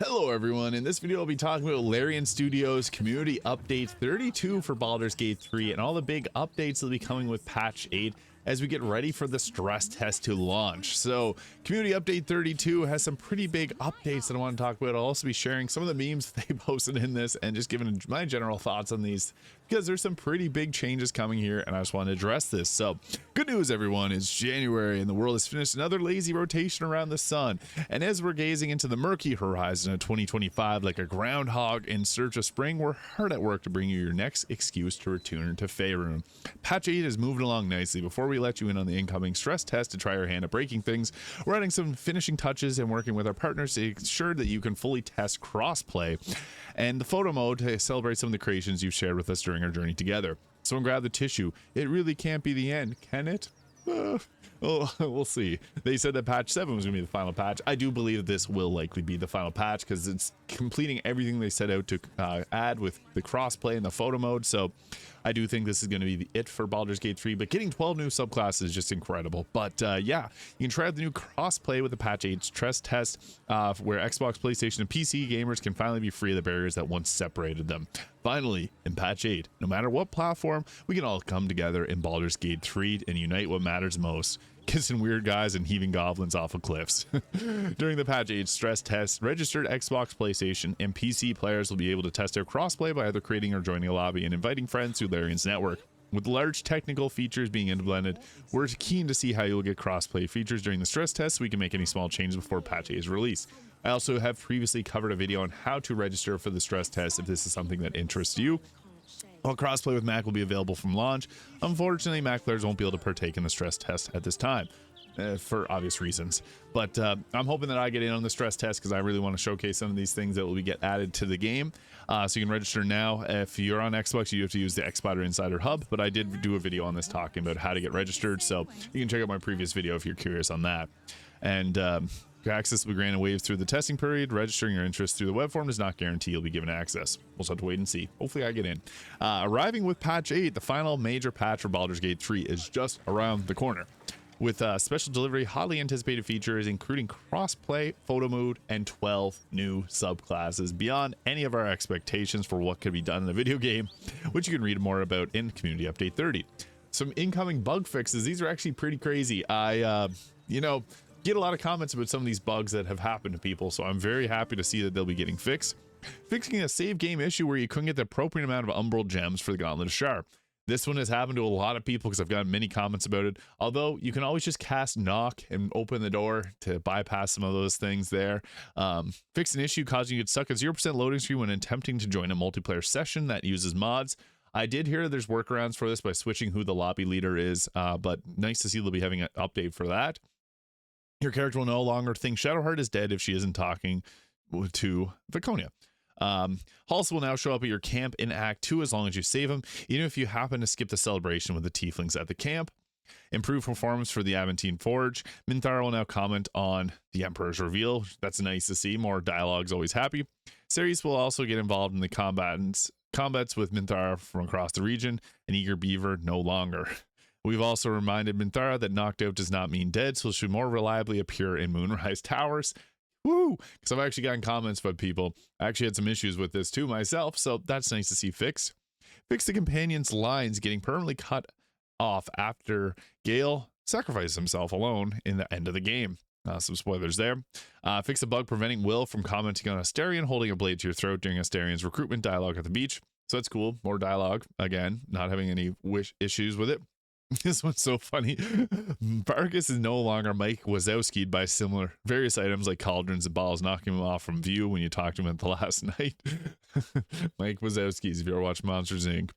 Hello everyone, in this video I'll be talking about Larian Studios Community Update 32 for Baldur's Gate 3 and all the big updates that will be coming with patch 8 as we get ready for the stress test to launch. So Community Update 32 has some pretty big updates that I want to talk about. I'll also be sharing some of the memes they posted in this and just giving my general thoughts on these because there's some pretty big changes coming here and I just want to address this. So good news everyone, it's January and the world has finished another lazy rotation around the sun, and as we're gazing into the murky horizon of 2025 like a groundhog in search of spring, we're hard at work to bring you your next excuse to return to Faerun. Patch 8 is moving along nicely. Before we let you in on the incoming stress test to try our hand at breaking things, we're adding some finishing touches and working with our partners to ensure that you can fully test crossplay and the photo mode to celebrate some of the creations you've shared with us during our journey together. Someone grab the tissue. It really can't be the end, can it? Oh, we'll see. They said that patch 7 was going to be the final patch. I do believe this will likely be the final patch because it's completing everything they set out to add with the crossplay and the photo mode. So I do think this is going to be it for Baldur's Gate 3, but getting 12 new subclasses is just incredible. But yeah, you can try out the new crossplay with the patch 8 stress test where Xbox, PlayStation, and PC gamers can finally be free of the barriers that once separated them. Finally, in patch 8, no matter what platform, we can all come together in Baldur's Gate 3 and unite what matters most: kissing weird guys and heaving goblins off of cliffs. During the patch 8 stress test, registered Xbox, PlayStation, and PC players will be able to test their crossplay by either creating or joining a lobby and inviting friends through Larian's network. With large technical features being implemented, we're keen to see how you'll get crossplay features during the stress test so we can make any small changes before patch 8 is released. I also have previously covered a video on how to register for the stress test if this is something that interests you. While crossplay with Mac will be available from launch, unfortunately Mac players won't be able to partake in the stress test at this time for obvious reasons. But I'm hoping that I get in on the stress test because I really want to showcase some of these things that will get added to the game. So you can register now. If you're on Xbox, you have to use the Xbox Insider Hub, but I did do a video on this talking about how to get registered, so you can check out my previous video if you're curious on that. And access will be granted waves through the testing period. Registering your interest through the web form does not guarantee you'll be given access. We'll just have to wait and see. Hopefully I get in. Arriving with patch 8, the final major patch for Baldur's Gate 3 is just around the corner, with special delivery, hotly anticipated features including crossplay, photo mode, and 12 new subclasses beyond any of our expectations for what could be done in a video game, which you can read more about in Community Update 30. Some incoming bug fixes. These are actually pretty crazy. I get a lot of comments about some of these bugs that have happened to people, so I'm very happy to see that they'll be getting fixed. Fixing a save game issue where you couldn't get the appropriate amount of umbral gems for the Gauntlet of Shar. This one has happened to a lot of people because I've gotten many comments about it, although you can always just cast knock and open the door to bypass some of those things there. Fix an issue causing you to suck a 0% loading screen when attempting to join a multiplayer session that uses mods. I did hear there's workarounds for this by switching who the lobby leader is, but nice to see they'll be having an update for that. Your character will no longer think Shadowheart is dead if she isn't talking to Viconia. Halls will now show up at your camp in Act 2 as long as you save him, even if you happen to skip the celebration with the tieflings at the camp. Improved performance for the Aventine Forge. Minthara will now comment on the Emperor's reveal. That's nice to see. More dialogue's always happy. Ceres will also get involved in the combats with Minthara from across the region, and Eager Beaver no longer. We've also reminded Minthara that knocked out does not mean dead, so she'll more reliably appear in Moonrise Towers. Woo! Because I've actually gotten comments from people. I actually had some issues with this too myself, so that's nice to see fixed. Fix the companion's lines getting permanently cut off after Gale sacrifices himself alone in the end of the game. Some spoilers there. Fix the bug preventing Will from commenting on Astarion holding a blade to your throat during Astarion's recruitment dialogue at the beach. So that's cool. More dialogue. Again, not having any issues with it. This one's so funny. Vargas is no longer Mike Wazowski'd by various items like cauldrons and balls, knocking him off from view when you talked to him at the last night. Mike Wazowski's, if you ever watch Monsters Inc.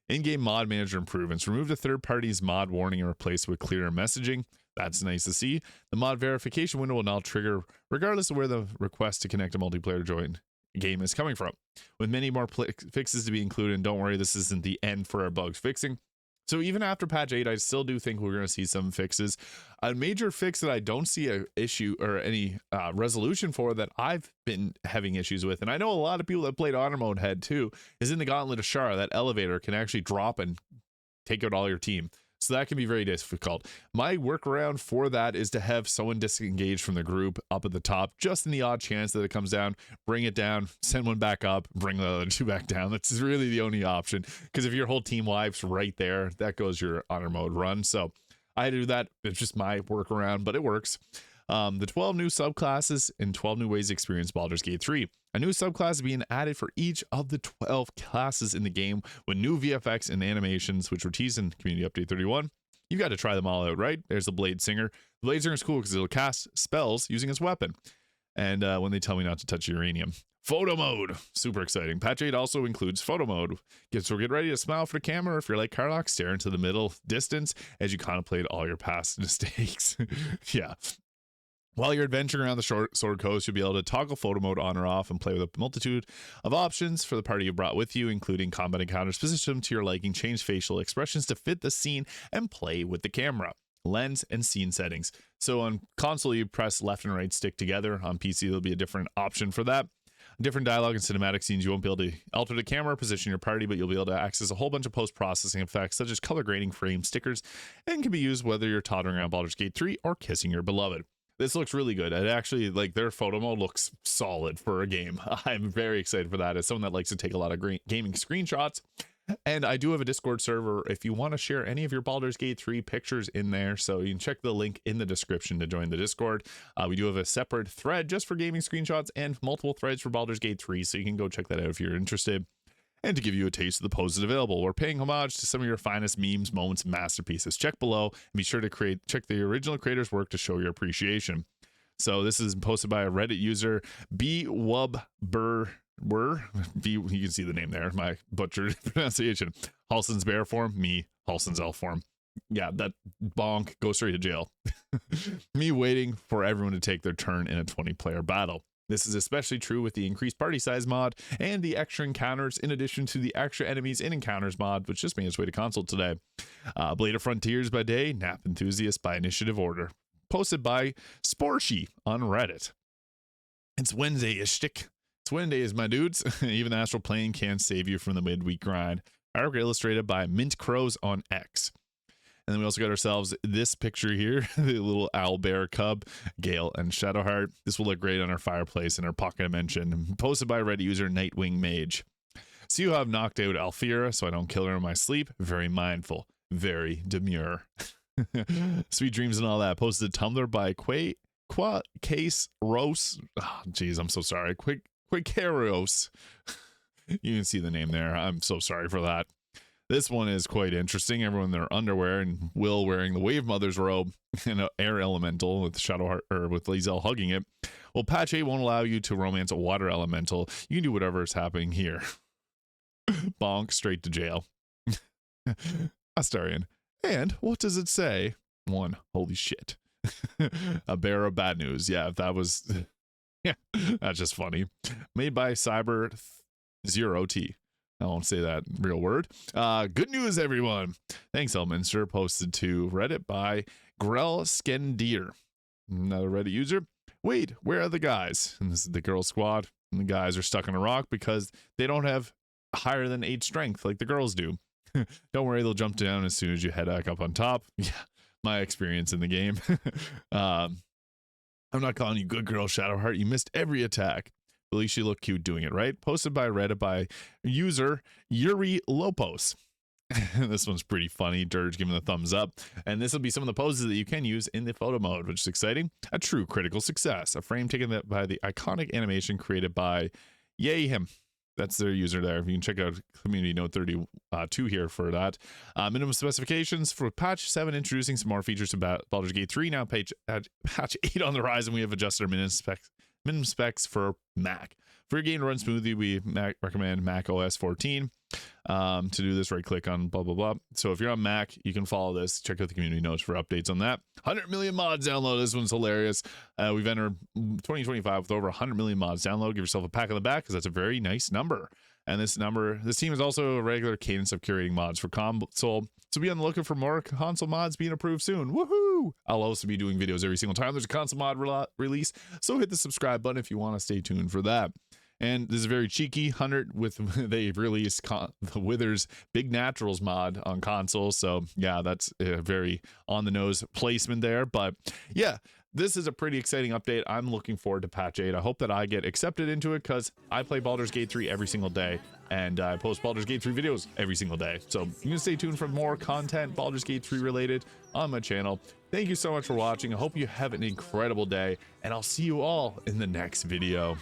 In-game mod manager improvements. Remove the third party's mod warning and replace with clearer messaging. That's nice to see. The mod verification window will now trigger regardless of where the request to connect a multiplayer join game is coming from. With many more fixes to be included, and don't worry, this isn't the end for our bugs fixing. So even after patch 8, I still do think we're going to see some fixes. A major fix that I don't see an issue or any resolution for that I've been having issues with, and I know a lot of people that played honor mode had too, is in the Gauntlet of Shara. That elevator can actually drop and take out all your team. So that can be very difficult. My workaround for that is to have someone disengage from the group up at the top, just in the odd chance that it comes down, bring it down, send one back up, bring the other two back down. That's really the only option, because if your whole team wipes right there, that goes your honor mode run. So I do that. It's just my workaround, but it works. The 12 new subclasses and 12 new ways to experience Baldur's Gate 3. A new subclass is being added for each of the 12 classes in the game with new VFX and animations, which were teased in Community Update 31. You've got to try them all out, right? There's the Blade Singer. The Blade Singer is cool because it'll cast spells using its weapon. And when they tell me not to touch uranium. Photo mode. Super exciting. Patch 8 also includes photo mode. So get ready to smile for the camera. If you're like Carlock, stare into the middle distance as you contemplate all your past mistakes. Yeah. While you're adventuring around the Sword Coast, you'll be able to toggle photo mode on or off and play with a multitude of options for the party you brought with you, including combat encounters specific to your liking, change facial expressions to fit the scene, and play with the camera, lens, and scene settings. So on console, you press left and right stick together. On PC, there'll be a different option for that. Different dialogue and cinematic scenes. You won't be able to alter the camera, position your party, but you'll be able to access a whole bunch of post-processing effects, such as color grading, frame, stickers, and can be used whether you're toddling around Baldur's Gate 3 or kissing your beloved. This looks really good. It actually, like, their photo mode looks solid for a game. I'm very excited for that as someone that likes to take a lot of great gaming screenshots. And I do have a Discord server if you want to share any of your Baldur's Gate 3 pictures in there. So you can check the link in the description to join the Discord. We do have a separate thread just for gaming screenshots and multiple threads for Baldur's Gate 3. So you can go check that out if you're interested. And to give you a taste of the poses available, we're paying homage to some of your finest memes, moments, and masterpieces. Check below and be sure to check the original creator's work to show your appreciation. So this is posted by a Reddit user, BWubber. You can see the name there, my butchered pronunciation. Halson's bear form, me, Halson's elf form. Yeah, that bonk, go straight to jail. Me waiting for everyone to take their turn in a 20-player battle. This is especially true with the increased party size mod and the extra encounters, in addition to the extra enemies and encounters mod, which just made its way to console today. Blade of Frontiers by day, Nap Enthusiast by initiative order. Posted by Sporshi on Reddit. It's Wednesday-ish. It's Wednesday, my dudes. Even the astral plane can't save you from the midweek grind. Artwork illustrated by Mint Crows on X. And then we also got ourselves this picture here, the little owl bear cub, Gale and Shadowheart. This will look great on our fireplace in our pocket dimension. Posted by Reddit user Nightwing Mage. So you have knocked out Alfira, so I don't kill her in my sleep. Very mindful, very demure. Sweet dreams and all that. Posted to Tumblr by Case Rose. Oh, geez, I'm so sorry. Quakeros. You can see the name there. I'm so sorry for that. This one is quite interesting. Everyone in their underwear and Will wearing the Wave Mother's robe and an air elemental with Shadowheart or with Lae'zel hugging it. Well, patch 8 won't allow you to romance a water elemental. You can do whatever is happening here. Bonk, straight to jail. Astarion. And what does it say? 1. Holy shit. A bearer of bad news. Yeah, if that was... Yeah, that's just funny. Made by Cyber 0T. I won't say that real word. Good news, everyone. Thanks, Elminster. Posted to Reddit by Grell Skendir. Another Reddit user. Wait, where are the guys? And this is the girl squad. And the guys are stuck on a rock because they don't have higher than 8 strength like the girls do. Don't worry, they'll jump down as soon as you head back up on top. Yeah, my experience in the game. I'm not calling you good girl, Shadowheart. You missed every attack. At least you look cute doing it, right? Posted by Reddit by user Yuri Lopos. This one's pretty funny. Dirge giving the thumbs up. And this will be some of the poses that you can use in the photo mode, which is exciting. A true critical success. A frame taken by the iconic animation created by Yay Him. That's their user there. You can check out Community Note 32 here for that. Minimum specifications for patch 7, introducing some more features to Baldur's Gate 3. Now patch 8 on the horizon, we have adjusted our minimum specs for Mac. For your game to run smoothly, we recommend Mac OS 14. To do this, right click on blah blah blah. So if you're on Mac, you can follow this. Check out the community notes for updates on that. 100 million mods download. This one's hilarious. We've entered 2025 with over 100 million mods download. Give yourself a pat on the back because that's a very nice number. And this team is also a regular cadence of curating mods for console. So be on the lookout for more console mods being approved soon. Woohoo! I'll also be doing videos every single time there's a console mod release. So hit the subscribe button if you want to stay tuned for that. And this is very cheeky. 100 with they've released the Withers Big Naturals mod on console. So yeah, that's a very on the nose placement there. But yeah, this is a pretty exciting update. I'm looking forward to patch 8. I hope that I get accepted into it because I play Baldur's Gate 3 every single day, and I post Baldur's Gate 3 videos every single day. So you can stay tuned for more content Baldur's Gate 3 related on my channel. Thank you so much for watching. I hope you have an incredible day, and I'll see you all in the next video.